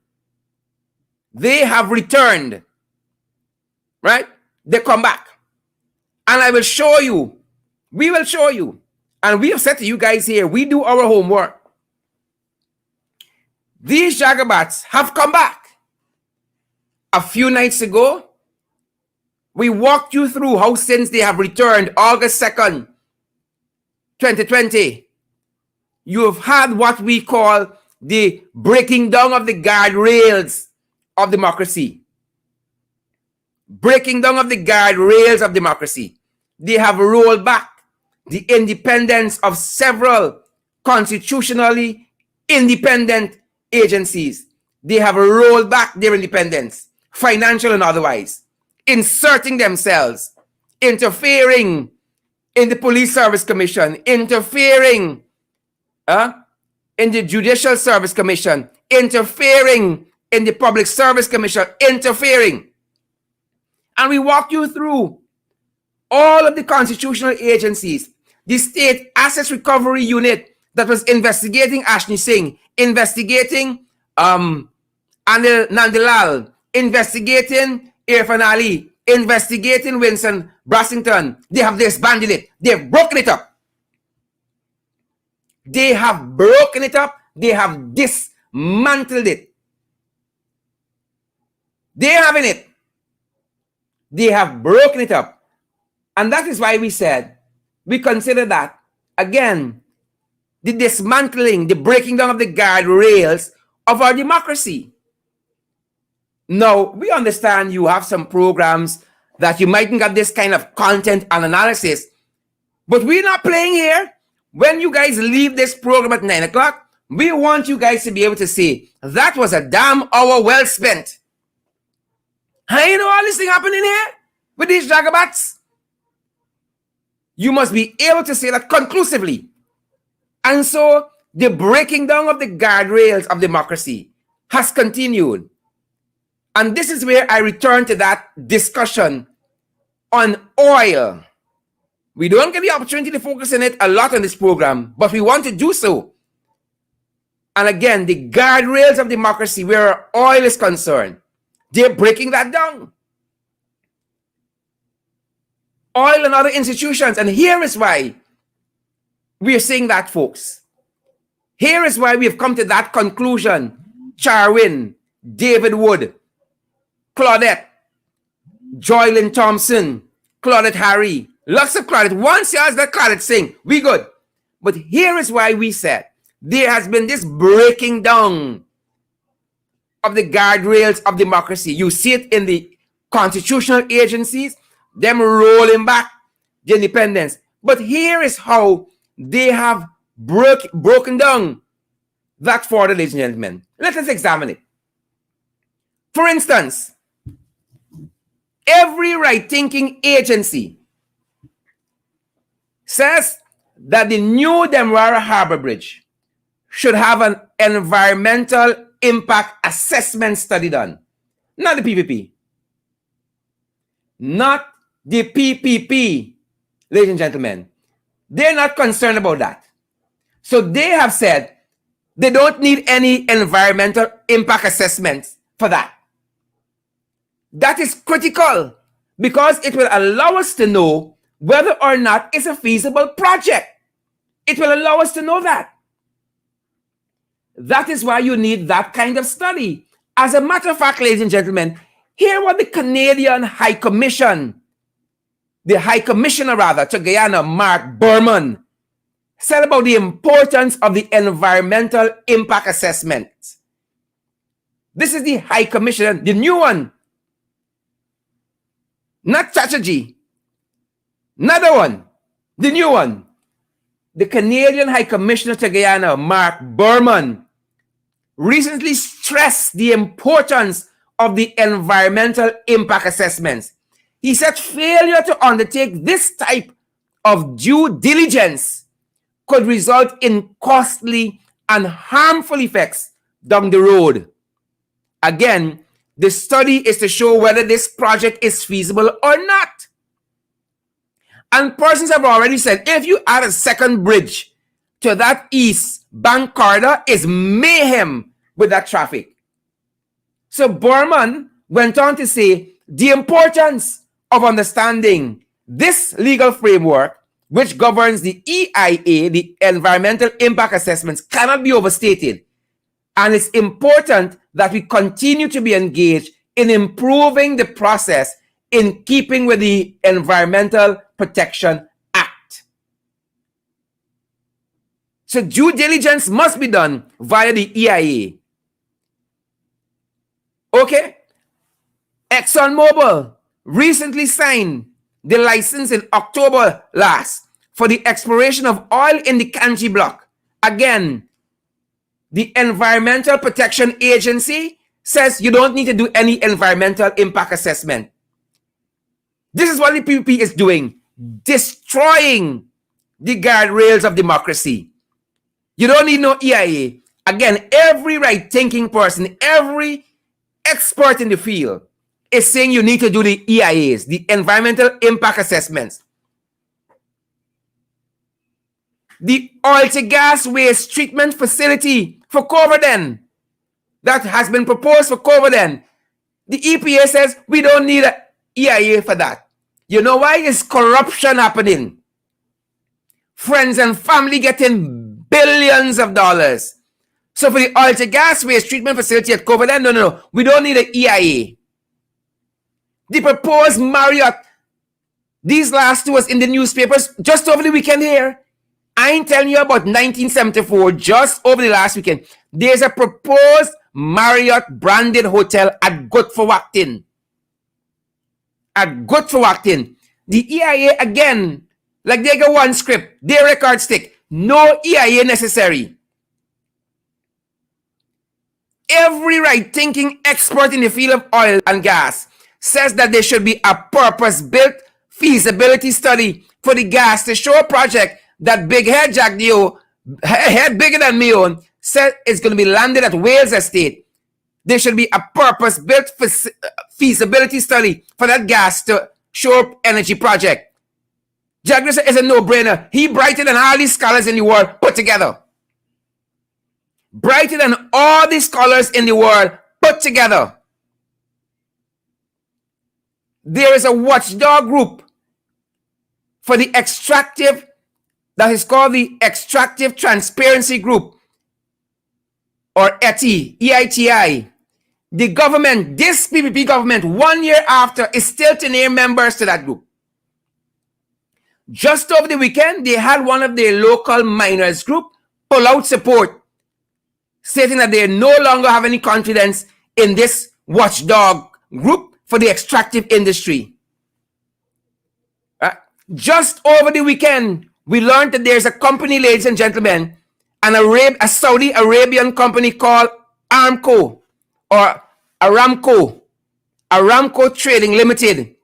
Right? They come back. And I will show you. We will show you. And we have said to you guys here, we do our homework. These Jagabats have come back. A few nights ago, we walked you through how since they have returned August 2nd, 2020, you have had what we call the breaking down of the guardrails of democracy. Breaking down of the guardrails of democracy. They have rolled back the independence of several constitutionally independent agencies. They have rolled back their independence, financial and otherwise, inserting themselves, interfering in the Police Service Commission, interfering in the Judicial Service Commission, interfering in the Public Service Commission, interfering. And we walk you through all of the constitutional agencies, the State Assets Recovery Unit that was investigating Ashni Singh, investigating Anil Nandilal, investigating Irfan Ali, investigating Winston Brassington. They have disbanded it. They've broken it up. They have broken it up. They have dismantled it. They're having it. They have broken it up. And that is why we said, we consider that, again, the dismantling, the breaking down of the guardrails of our democracy. Now, we understand you have some programs that you mightn't get this kind of content and analysis, but we're not playing here. When you guys leave this program at 9 o'clock, we want you guys to be able to say, that was a damn hour well spent. And you know all this thing happening here with these Jagabats? You must be able to say that conclusively. And so the breaking down of the guardrails of democracy has continued. And this is where I return to that discussion on oil. We don't get the opportunity to focus on it a lot on this program, but we want to do so. And again, the guardrails of democracy where oil is concerned, they're breaking that down. Oil and other institutions. And here is why we are saying that, folks. Here is why we have come to that conclusion. Charwin, David Wood, Claudette, Joylyn Thompson, Claudette Harry, lots of Claudette. Once you ask that Claudette sing, we good. But here is why we said there has been this breaking down of the guardrails of democracy. You see it in the constitutional agencies, them rolling back the independence. But here is how they have broken down that further, ladies and gentlemen. Let us examine it. For instance, every right-thinking agency says that the new Demerara Harbor Bridge should have an environmental impact assessment study done. Not the PPP. Not the PPP, ladies and gentlemen. They're not concerned about that. So they have said they don't need any environmental impact assessments for that. That is critical because it will allow us to know whether or not it's a feasible project. It will allow us to know that. That is why you need that kind of study. As a matter of fact, ladies and gentlemen, here what the Canadian High Commission, the High Commissioner rather, to Guyana, Mark Berman, said about the importance of the environmental impact assessment. This is the High Commissioner, the new one. Not Chatterjee. Another one. The new one. The Canadian High Commissioner to Guyana, Mark Berman, recently stressed the importance of the environmental impact assessments. He said failure to undertake this type of due diligence could result in costly and harmful effects down the road. Again, the study is to show whether this project is feasible or not. And persons have already said, if you add a second bridge to that east bank corridor, is mayhem with that traffic. So Berman went on to say the importance of understanding this legal framework, which governs the EIA, the environmental impact assessments, cannot be overstated. And it's important that we continue to be engaged in improving the process in keeping with the Environmental Protection Act. So due diligence must be done via the EIA. Okay? ExxonMobil recently signed the license in October last for the exploration of oil in the Kanji block. Again, the Environmental Protection Agency says you don't need to do any environmental impact assessment. This is what the PPP is doing, destroying the guardrails of democracy. You don't need no EIA. Again, every right-thinking person, every expert in the field is saying you need to do the EIAs, the environmental impact assessments. The oil to gas waste treatment facility for Coverdale that has been proposed for Coverdale. The EPA says we don't need an EIA for that. You know why? It's corruption happening. Friends and family getting billions of dollars. So for the oil to gas waste treatment facility at Coverdale, no. We don't need an EIA. The proposed Marriott, these last two was in the newspapers just over the weekend here. I ain't telling you about 1974, just over the last weekend. There's a proposed Marriott branded hotel at Gutfawaktin. At Gutfawaktin. The EIA again, like they got one script, their record stick. No EIA necessary. Every right-thinking expert in the field of oil and gas says that there should be a purpose-built feasibility study for the gas to show a project that Big Head Jack Dio head bigger than me own, said it's going to be landed at Wales Estate. There should be a purpose-built feasibility study for that gas to show up energy project. Jagger said it's a no-brainer. He brighter than all these scholars in the world put together. Brighter than all the scholars in the world put together. There is a watchdog group for the extractive, that is called the Extractive Transparency Group, or ETI, EITI. The government, this PPP government, 1 year after, is still to name members to that group. Just over the weekend, they had one of their local miners group pull out support, stating that they no longer have any confidence in this watchdog group for the extractive industry. Just over the weekend, we learned that there's a company, ladies and gentlemen, a Saudi Arabian company called Aramco, or Aramco Trading Limited,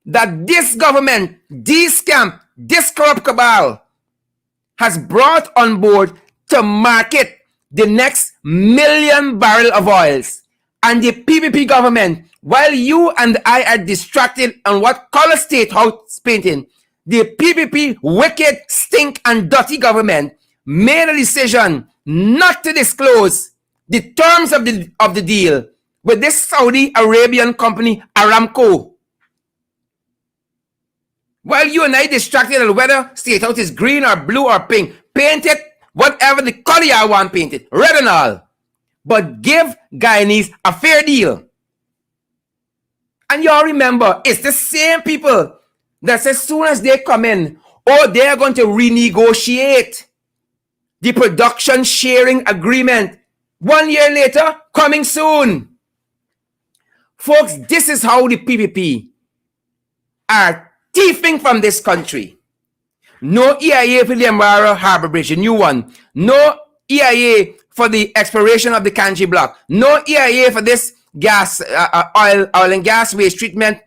that this government, this camp, this corrupt cabal has brought on board to market the next 1 million barrels of oils. And the PPP government, while you and I are distracted on what color state house painting, the PPP wicked, stink, and dirty government made a decision not to disclose the terms of the deal with this Saudi Arabian company, Aramco. While you and I distracted on whether state house is green or blue or pink, paint it whatever the color you want painted, red and all. But give Guyanese a fair deal. And y'all remember, it's the same people that as soon as they come in, they're going to renegotiate the production sharing agreement. 1 year later, coming soon. Folks, this is how the PPP are thieving from this country. No EIA for the Ambara Harbor Bridge, a new one. No EIA for the exploration of the Kanji block. No EIA for this gas, oil and gas waste treatment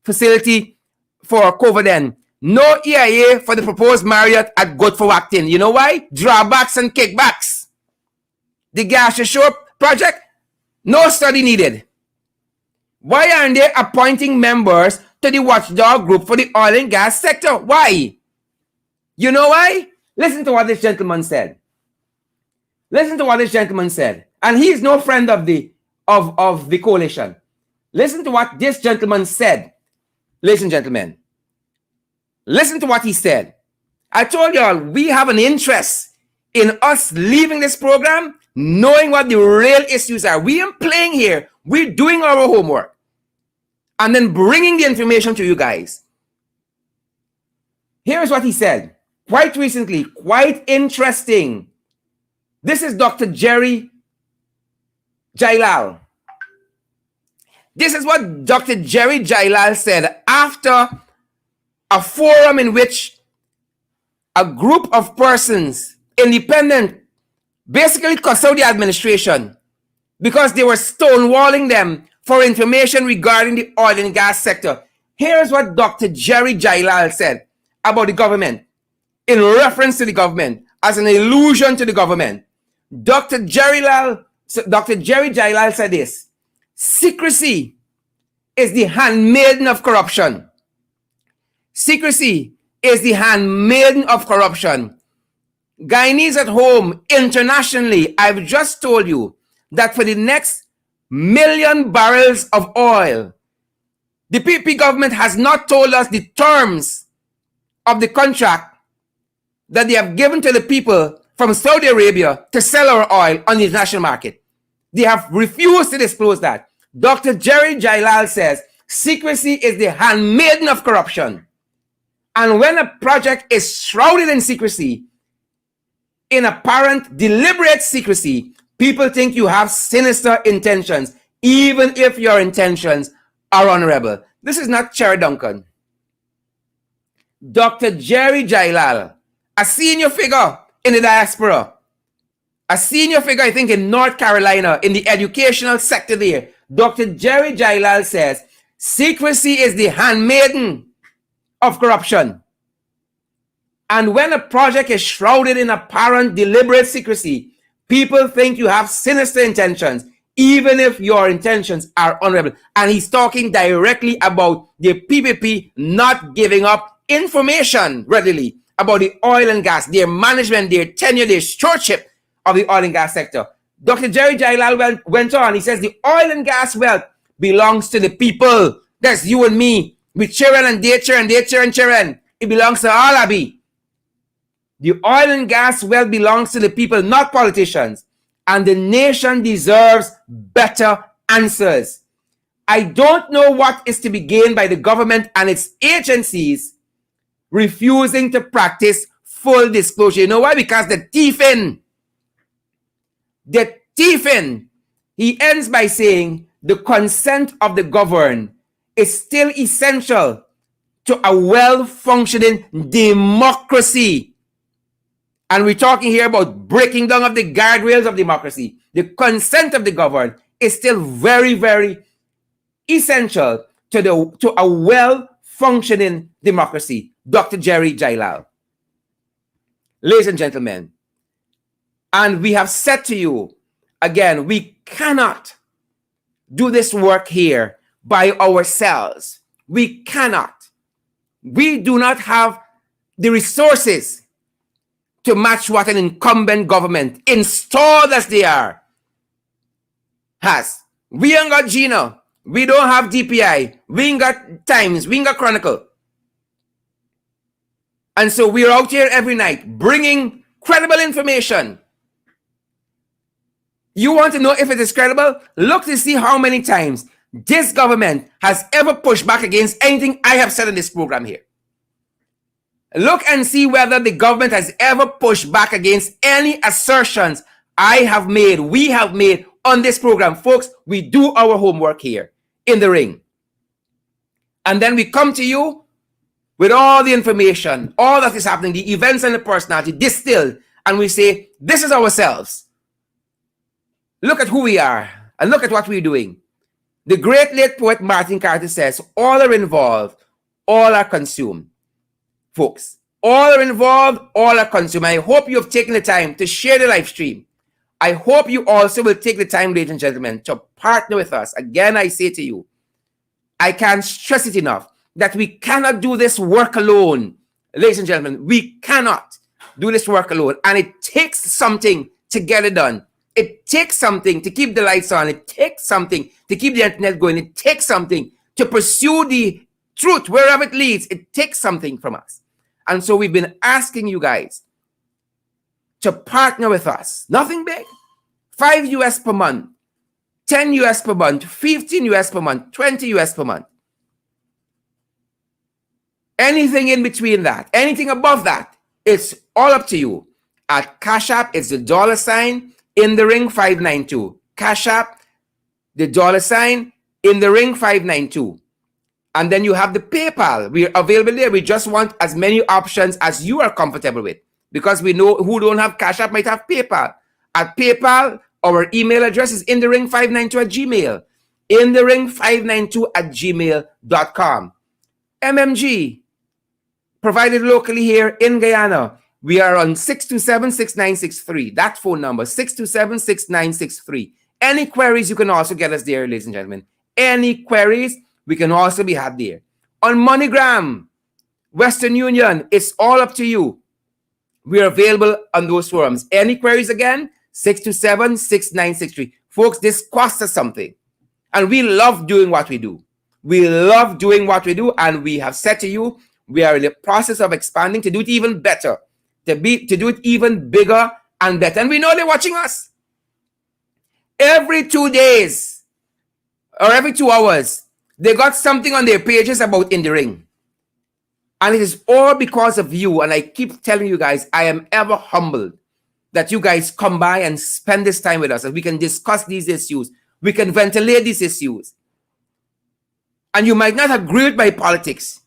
facility for Coverden. No EIA for the proposed Marriott at Good for Acton. You know why? Drawbacks and kickbacks. The gas shore project, no study needed. Why aren't they appointing members to the watchdog group for the oil and gas sector? Why? You know why? Listen to what this gentleman said. Listen to what this gentleman said. And he's no friend of the coalition. Listen to what this gentleman said. Ladies and gentlemen. Listen to what he said. I told y'all we have an interest in us leaving this program knowing what the real issues are. We ain't playing here. We're doing our homework. And then bringing the information to you guys. Here's what he said. Quite recently, quite interesting. This is Dr. Jerry Jailal. This is what Dr. Jerry Jailal said after a forum in which a group of persons, independent, basically custodial administration, because they were stonewalling them for information regarding the oil and gas sector. Here's what Dr. Jerry Jailal said about the government, in reference to the government, as an allusion to the government. Dr. Jerry Jailal said this: secrecy is the handmaiden of corruption. Secrecy is the handmaiden of corruption. Guyanese at home, internationally, I've just told you that for the next 1 million barrels of oil, the PP government has not told us the terms of the contract that they have given to the people from Saudi Arabia to sell our oil on the international market. They have refused to disclose that. Dr. Jerry Jailal says secrecy is the handmaiden of corruption. And when a project is shrouded in secrecy, in apparent deliberate secrecy, people think you have sinister intentions, even if your intentions are honorable. This is not Cherry Duncan. Dr. Jerry Jailal, a senior figure in the diaspora, a senior figure, I think, in North Carolina, in the educational sector there. Dr. Jerry Jailal says, secrecy is the handmaiden of corruption. And when a project is shrouded in apparent deliberate secrecy, people think you have sinister intentions, even if your intentions are honorable. And he's talking directly about the PPP not giving up information readily about the oil and gas, their management, their tenure, their stewardship of the oil and gas sector. Dr. Jerry Jailal went on. He says the oil and gas wealth belongs to the people. That's you and me, with children and their children, their children, children. It belongs to all, Abi. The oil and gas wealth belongs to the people, not politicians. And the nation deserves better answers. I don't know what is to be gained by the government and its agencies refusing to practice full disclosure. You know why? Because the thieving. He ends by saying the consent of the governed is still essential to a well-functioning democracy. And we're talking here about breaking down of the guardrails of democracy. The consent of the governed is still very, very essential to a well-functioning democracy. Dr. Jerry Jailal. Ladies and gentlemen, and we have said to you, again, we cannot do this work here by ourselves. We cannot. We do not have the resources to match what an incumbent government, installed as they are, has. We ain't got Gina. We don't have DPI. We ain't got Times. We ain't got Chronicle. And so we're out here every night bringing credible information. You want to know if it is credible? Look to see how many times this government has ever pushed back against anything I have said in this program here. Look and see whether the government has ever pushed back against any assertions I have made, we have made on this program. Folks, we do our homework here in the ring. And then we come to you with all the information, all that is happening, the events and the personality distilled, and we say, this is ourselves. Look at who we are, and look at what we're doing. The great late poet Martin Carter says, all are involved, all are consumed. Folks, all are involved, all are consumed. I hope you have taken the time to share the live stream. I hope you also will take the time, ladies and gentlemen, to partner with us. Again, I say to you, I can't stress it enough that we cannot do this work alone. Ladies and gentlemen, we cannot do this work alone. And it takes something to get it done. It takes something to keep the lights on. It takes something to keep the internet going. It takes something to pursue the truth wherever it leads. It takes something from us. And so we've been asking you guys to partner with us. Nothing big. $5 per month, $10 per month, $15 per month, $20 per month. Anything in between that, anything above that, it's all up to you. At Cash App, it's the $ in the ring 592. Cash App, the $ in the ring 592. And then you have the PayPal. We're available there. We just want as many options as you are comfortable with, because we know who don't have Cash App might have PayPal. At PayPal, our email address is in the ring 592 at Gmail. In the ring 592 at gmail.com. MMG, provided locally here in Guyana. We are on 627-6963. That phone number, 627-6963. Any queries, you can also get us there, ladies and gentlemen. Any queries, we can also be had there. On MoneyGram, Western Union, it's all up to you. We're available on those forums. Any queries again, 627-6963. Folks, this costs us something. And we love doing what we do. We love doing what we do. And we have said to you, we are in the process of expanding to do it even better, to do it even bigger and better. And we know they're watching us. Every 2 days or every 2 hours, they got something on their pages about In the Ring. And it is all because of you. And I keep telling you guys, I am ever humbled that you guys come by and spend this time with us, and we can discuss these issues. We can ventilate these issues. And you might not agree with my politics.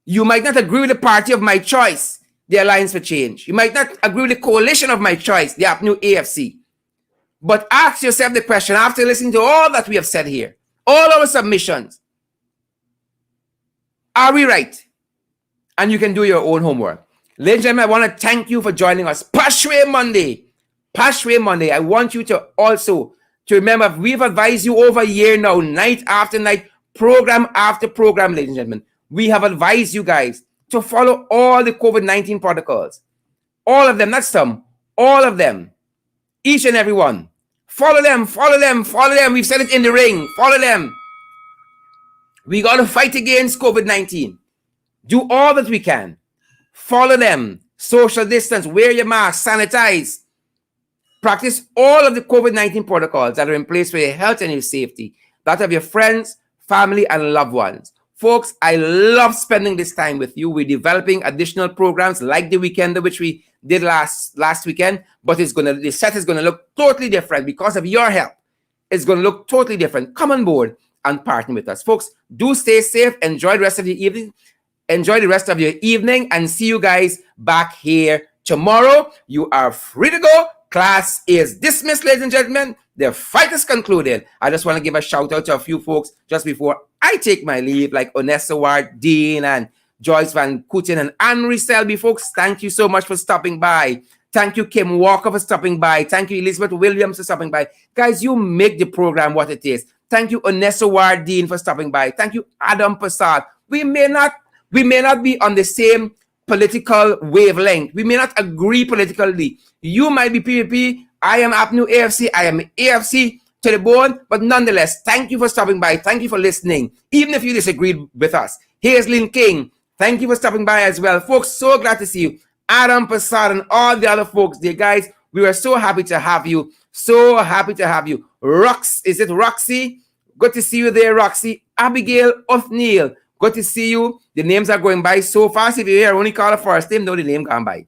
You might not agree with the party of my choice, the Alliance for Change. You might not agree with the coalition of my choice, the new AFC. But ask yourself the question, after listening to all that we have said here, all our submissions, are we right? And you can do your own homework. Ladies and gentlemen, I want to thank you for joining us. Pashway Monday. Pashway Monday. I want you to also to remember, we've advised you over a year now, night after night, program after program, ladies and gentlemen. We have advised you guys to follow all the COVID-19 protocols. All of them, not some, all of them. Each and every one. Follow them, follow them, follow them. We've said it in the ring. Follow them. We got to fight against COVID-19. Do all that we can. Follow them. Social distance. Wear your mask. Sanitize. Practice all of the COVID-19 protocols that are in place for your health and your safety. That of your friends, family, and loved ones. Folks, I love spending this time with you. We're developing additional programs like the Weekender, which we did last weekend, but the set is gonna look totally different because of your help. It's gonna look totally different. Come on board and partner with us. Folks, do stay safe. Enjoy the rest of your evening. Enjoy the rest of your evening and see you guys back here tomorrow. You are free to go. Class is dismissed, ladies and gentlemen. The fight is concluded. I just want to give a shout out to a few folks just before I take my leave, like Onessa Ward, Dean, and Joyce Van Kooten, and Anne Selby. Folks, thank you so much for stopping by. Thank you, Kim Walker, for stopping by. Thank you, Elizabeth Williams, for stopping by. Guys, you make the program what it is. Thank you, Onessa Ward, Dean, for stopping by. Thank you, Adam Passad. We may not be on the same political wavelength. We may not agree politically. You might be PPP. I am APNU AFC. I am AFC to the bone. But nonetheless, thank you for stopping by. Thank you for listening. Even if you disagreed with us. Here's Lynn King. Thank you for stopping by as well. Folks, so glad to see you. Adam Passad and all the other folks there, guys. We were so happy to have you. So happy to have you. Is it Roxy? Good to see you there, Roxy. Abigail O'Neill. Good to see you. The names are going by so fast. If you're here, only call the first name, know the name gone by.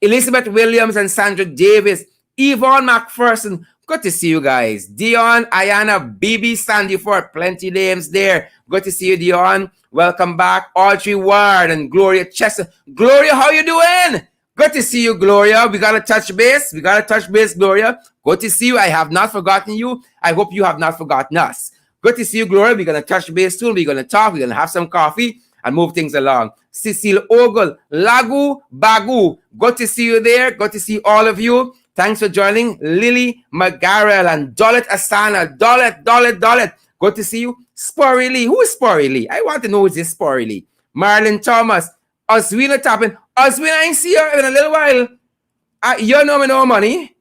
Elizabeth Williams and Sandra Davis. Yvonne McPherson. Good to see you guys. Dion, Ayana, BB Sandyford. Plenty names there. Good to see you, Dion. Welcome back. Audrey Ward and Gloria Chester. Gloria, how you doing? Good to see you, Gloria. We got to touch base. Gloria. Good to see you. I have not forgotten you. I hope you have not forgotten us. Good to see you, Gloria. We're going to touch base soon. We're going to talk. We're going to have some coffee and move things along. Cecile Ogle, Lagu Bagu. Good to see you there. Good to see all of you. Thanks for joining. Lily McGarrell and Dolet Asana. Dolet. Good to see you. Sporry Lee. Who is Sporry Lee? I want to know who is this Sporry Lee. Marlon Thomas. Oswina Tappin. Oswina, I ain't see you in a little while. You know me no money.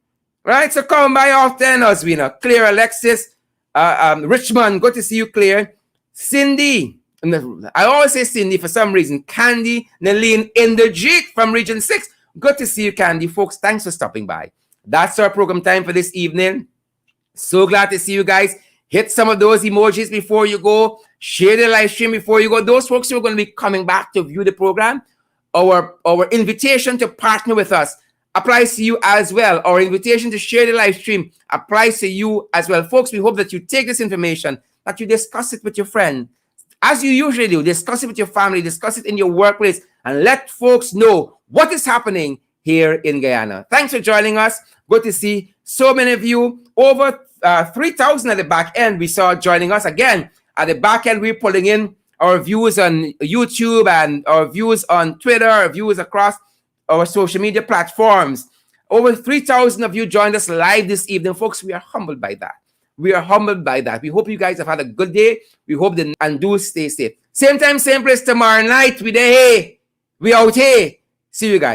Right? So come by often, Oswina. Claire Alexis. Richmond, good to see you, Claire. Cindy, I always say Cindy for some reason. Candy, Naleen Inderjeet from Region 6. Good to see you, Candy. Folks, thanks for stopping by. That's our program time for this evening. So glad to see you guys. Hit some of those emojis before you go. Share the live stream before you go. Those folks who are going to be coming back to view the program, our invitation to partner with us applies to you as well. Our invitation to share the live stream applies to you as well. Folks, we hope that you take this information, that you discuss it with your friend. As you usually do, discuss it with your family, discuss it in your workplace, and let folks know what is happening here in Guyana. Thanks for joining us. Good to see so many of you. Over 3,000 at the back end we saw joining us. Again, at the back end, we're pulling in our views on YouTube and our views on Twitter, our views across our social media platforms. Over 3,000 of you joined us live this evening. Folks, we are humbled by that. We hope you guys have had a good day. We hope that and do stay safe. Same time, same place tomorrow night. We out here. See you guys.